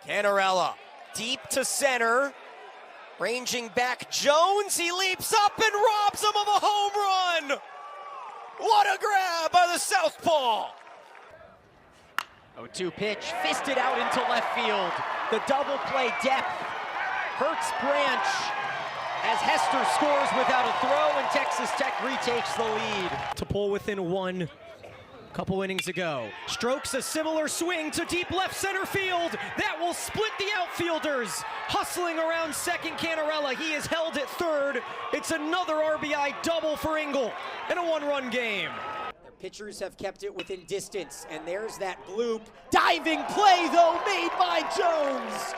Canarella deep to center, ranging back Jones, he leaps up and robs him of a home run! What a grab by the southpaw! 0-2 pitch, fisted out into left field. The double play depth hurts Branch as Hester scores without a throw and Texas Tech retakes the lead. To pull within one a couple innings ago. Strokes a similar swing to deep left center field. That will split the outfielders. Hustling around second, Canarella. He is held at third. It's another RBI double for Engel in a one-run game. Their pitchers have kept it within distance, and there's that bloop. Diving play, though, made by Jones.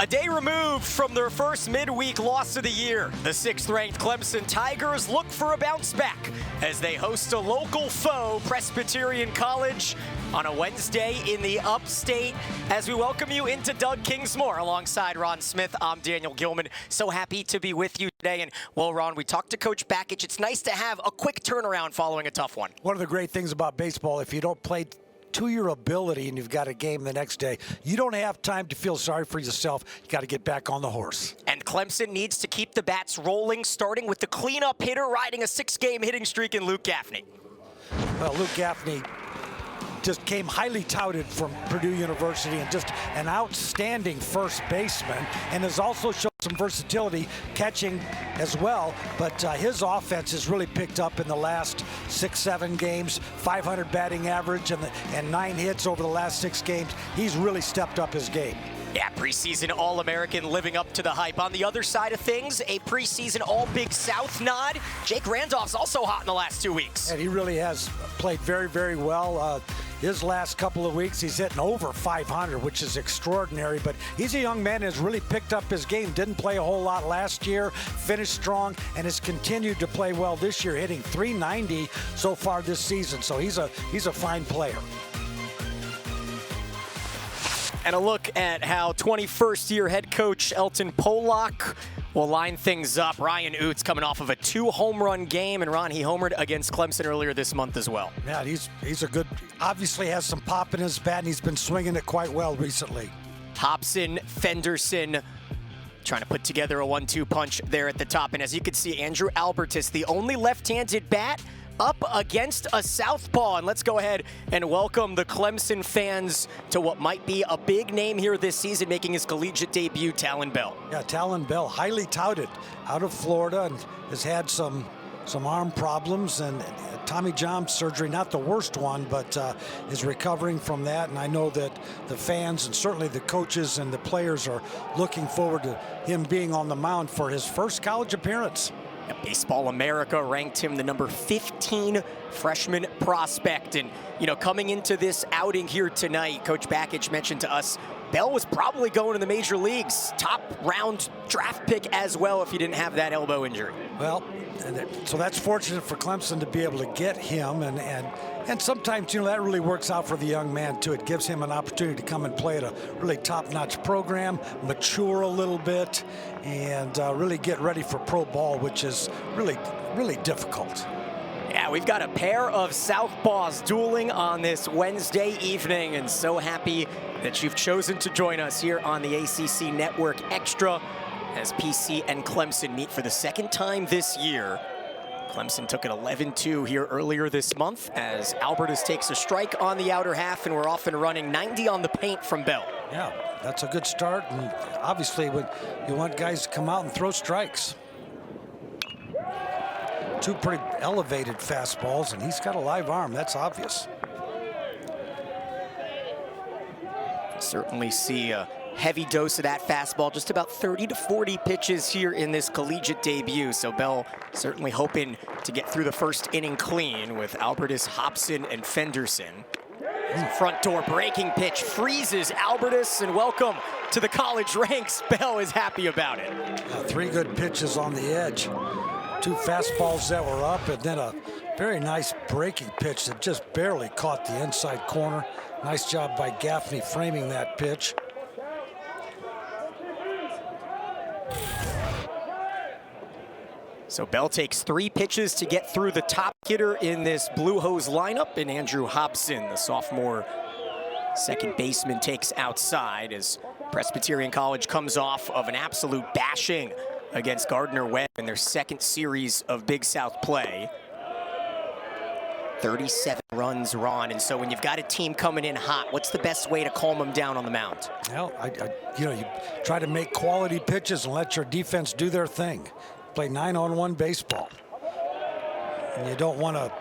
A day removed from their first midweek loss of the year, the 6th-ranked Clemson Tigers look for a bounce back as they host a local foe, Presbyterian College, on a Wednesday in the upstate. As we welcome you into Doug Kingsmore alongside Ron Smith, I'm Daniel Gillman. So happy to be with you today. And, well, Ron, we talked to Coach Bakich. It's nice to have a quick turnaround following a tough one. One of the great things about baseball, if you don't play to your ability and you've got a game the next day, you don't have time to feel sorry for yourself. You got to get back on the horse. And Clemson needs to keep the bats rolling, starting with the cleanup hitter riding a 6-game hitting streak in Luke Gaffney. Well, Luke Gaffney just came highly touted from Purdue University and just an outstanding first baseman, and has also shown some versatility catching as well. But his offense has really picked up in the last 6-7 games. 500 batting average and 9 hits over the last 6 games. He's really stepped up his game. Yeah, preseason All-American living up to the hype. On the other side of things, a preseason All-Big South nod. Jake Randolph's also hot in the last 2 weeks. And he really has played very, very well. His last couple of weeks, he's hitting over 500, which is extraordinary. But he's a young man and has really picked up his game. Didn't play a whole lot last year, finished strong, and has continued to play well this year, hitting .390 so far this season. So he's a fine player. And a look at how 21st-year head coach Elton Pollock will line things up. Ryan Oots coming off of a 2-home-run game, and Ron, he homered against Clemson earlier this month as well. Yeah, he's a good, obviously has some pop in his bat, and he's been swinging it quite well recently. Hobson, Fenderson, trying to put together a 1-2 punch there at the top. And as you can see, Andrew Albertus, the only left-handed bat up against a southpaw. And let's go ahead and welcome the Clemson fans to what might be a big name here this season, making his collegiate debut, Talon Bell. Yeah, Talon Bell, highly touted out of Florida, and has had some arm problems and Tommy John surgery, not the worst one, but is recovering from that. And I know that the fans and certainly the coaches and the players are looking forward to him being on the mound for his first college appearance. Baseball America ranked him the number 15 freshman prospect. And, you know, coming into this outing here tonight, Coach Bakich mentioned to us, Bell was probably going to the major leagues, top round draft pick as well if he didn't have that elbow injury. Well, so that's fortunate for Clemson to be able to get him, and sometimes, you know, that really works out for the young man too. It gives him an opportunity to come and play at a really top-notch program, mature a little bit, and really get ready for pro ball, which is really, really difficult. Yeah, we've got a pair of southpaws dueling on this Wednesday evening, and so happy that you've chosen to join us here on the ACC Network Extra as PC and Clemson meet for the second time this year. Clemson took it 11-2 here earlier this month as Albertus takes a strike on the outer half, and we're off and running 90 on the paint from Bell. Yeah, that's a good start, and obviously when you want guys to come out and throw strikes. 2 pretty elevated fastballs, and he's got a live arm, that's obvious. Certainly see a heavy dose of that fastball, just about 30 to 40 pitches here in this collegiate debut. So Bell certainly hoping to get through the first inning clean with Albertus, Hobson, and Fenderson. Front door breaking pitch freezes Albertus, and welcome to the college ranks. Bell is happy about it. 3 good pitches on the edge. 2 fastballs that were up, and then a very nice breaking pitch that just barely caught the inside corner. Nice job by Gaffney framing that pitch. So Bell takes 3 pitches to get through the top hitter in this Blue Hose lineup, and Andrew Hobson, the sophomore Second baseman takes outside as Presbyterian College comes off of an absolute bashing against Gardner-Webb in their second series of Big South play. 37 runs, Ron, and so when you've got a team coming in hot, what's the best way to calm them down on the mound? Well, you try to make quality pitches and let your defense do their thing. Play 9-on-1 baseball. And you don't want to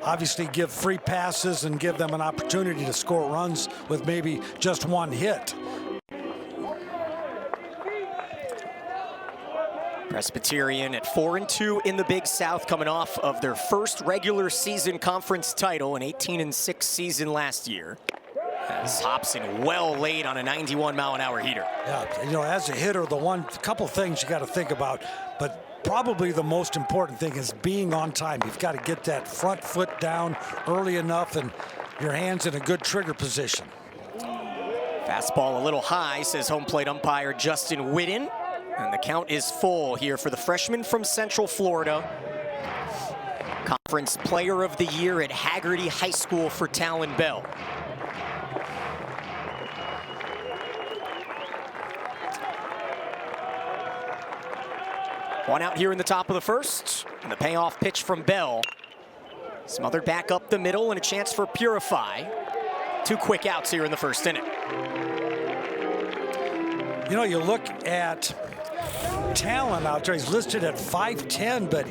obviously give free passes and give them an opportunity to score runs with maybe just one hit. Presbyterian at 4-2 in the Big South, coming off of their first regular season conference title, an 18-6 season last year. As Hobson well laid on a 91-mile-an-hour heater. Yeah, you know, as a hitter, couple things you got to think about, but probably the most important thing is being on time. You've got to get that front foot down early enough and your hands in a good trigger position. Fastball a little high, says home plate umpire Justin Whitten. And the count is full here for the freshman from Central Florida. Conference Player of the Year at Haggerty High School for Talon Bell. One out here in the top of the first. And the payoff pitch from Bell. Smothered back up the middle and a chance for Purify. 2 quick outs here in the first inning. You know, you look at Talon out there, he's listed at 5'10", but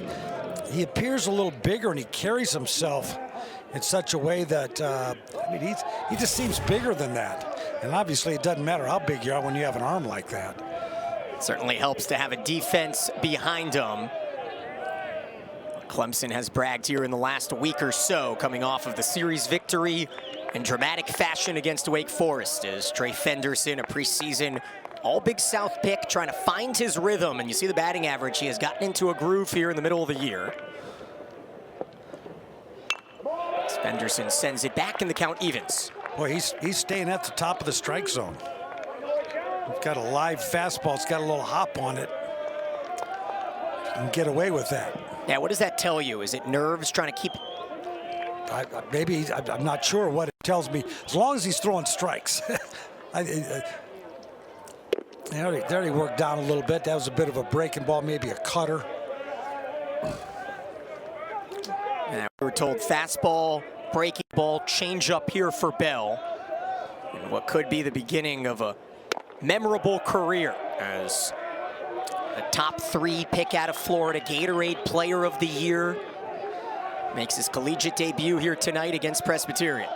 he appears a little bigger and he carries himself in such a way that, I mean, he just seems bigger than that. And obviously it doesn't matter how big you are when you have an arm like that. It certainly helps to have a defense behind him. Clemson has bragged here in the last week or so, coming off of the series victory in dramatic fashion against Wake Forest, as Trey Fenderson, a preseason All-Big South pick, trying to find his rhythm, and you see the batting average. He has gotten into a groove here in the middle of the year. As Fenderson sends it back and the count evens. Boy, he's staying at the top of the strike zone. He's got a live fastball. It's got a little hop on it. He can get away with that. Yeah, what does that tell you? Is it nerves trying to keep... I'm not sure what it tells me. As long as he's throwing strikes. There he worked down a little bit. That was a bit of a breaking ball, maybe a cutter. And we were told fastball, breaking ball, change up here for Bell. And what could be the beginning of a memorable career as a top 3 pick out of Florida, Gatorade Player of the Year. Makes his collegiate debut here tonight against Presbyterian.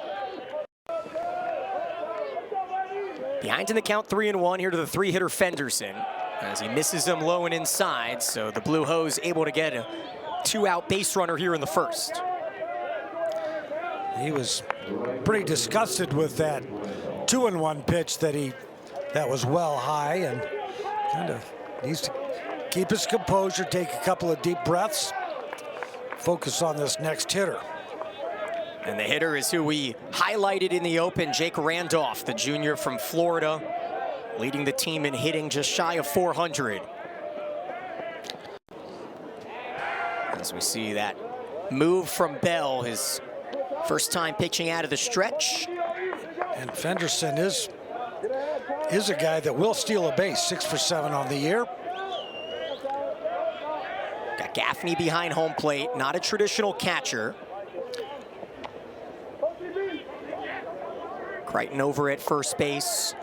Behind in the count, 3-1 here to the 3-hitter Fenderson as he misses him low and inside. So the Blue Hose able to get a 2-out base runner here in the first. He was pretty disgusted with that 2-1 pitch that was well high, and kind of needs to keep his composure, take a couple of deep breaths, focus on this next hitter. And the hitter is who we highlighted in the open, Jake Randolph, the junior from Florida, leading the team in hitting just shy of 400. As we see that move from Bell, his first time pitching out of the stretch. And Fenderson is a guy that will steal a base, 6 for 7 on the year. Got Gaffney behind home plate, not a traditional catcher. Crichton over at first base.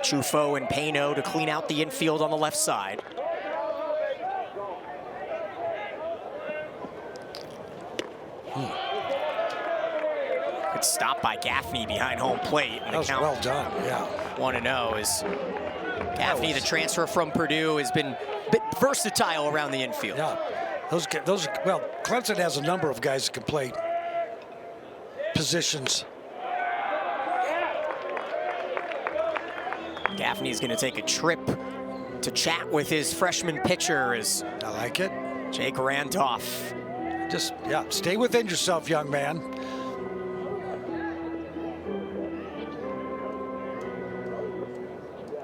Chufo and Payno to clean out the infield on the left side. Good stop by Gaffney behind home plate. And that was well done, yeah. 1-0 is Gaffney, the transfer from Purdue, has been a bit versatile around the infield. Yeah, well, Clemson has a number of guys that can play positions. Gaffney's going to take a trip to chat with his freshman pitcher. As I like it. Jake Randolph. Just, yeah, stay within yourself, young man.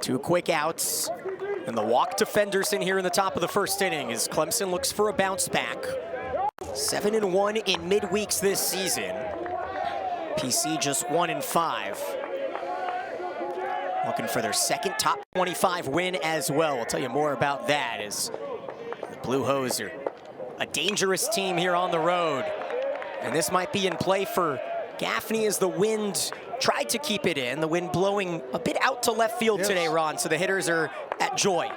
Two quick outs. And the walk to Fenderson here in the top of the first inning as Clemson looks for a bounce back. 7-1 in midweeks this season. PC just 1-5. looking for their second top 25 win as well. We'll tell you more about that as the Blue Hose are a dangerous team here on the road. And this might be in play for Gaffney as the wind tried to keep it in. The wind blowing a bit out to left field today, Ron, so the hitters are at joy.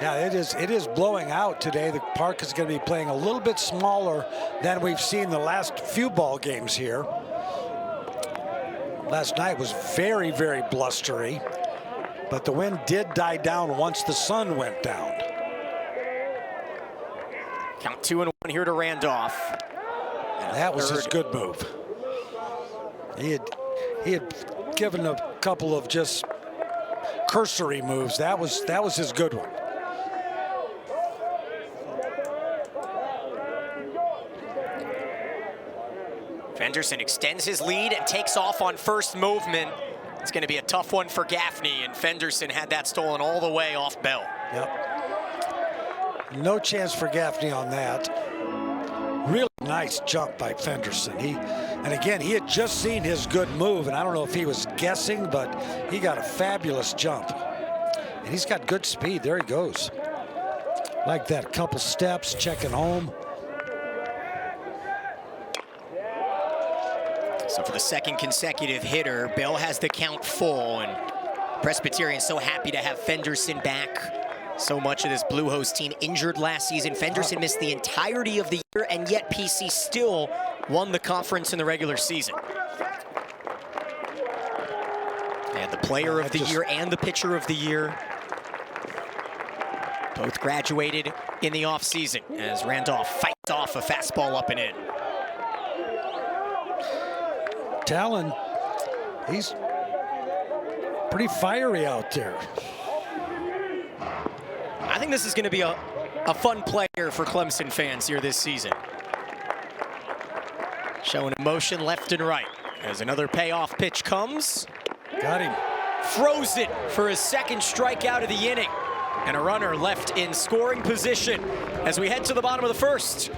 Yeah, it is blowing out today. The park is going to be playing a little bit smaller than we've seen the last few ball games here. Last night was very, very blustery, but the wind did die down once the sun went down. Count 2-1 here to Randolph. That was his good move. He had given a couple of just cursory moves. That was his good one. Fenderson extends his lead and takes off on first movement. It's going to be a tough one for Gaffney, and Fenderson had that stolen all the way off Bell. Yep. No chance for Gaffney on that. Really nice jump by Fenderson. And again, he had just seen his good move, and I don't know if he was guessing, but he got a fabulous jump. And he's got good speed. There he goes. Like that, couple steps, checking home. So for the second consecutive hitter, Bell has the count full, and Presbyterian so happy to have Fenderson back. So much of this Blue Hose team injured last season. Fenderson missed the entirety of the year, and yet PC still won the conference in the regular season. And the player of the year and the pitcher of the year both graduated in the offseason as Randolph fights off a fastball up and in. Talon, he's pretty fiery out there. I think this is going to be a fun player for Clemson fans here this season. Showing emotion left and right as another payoff pitch comes. Got him. Throws it for his second strikeout of the inning. And a runner left in scoring position as we head to the bottom of the first.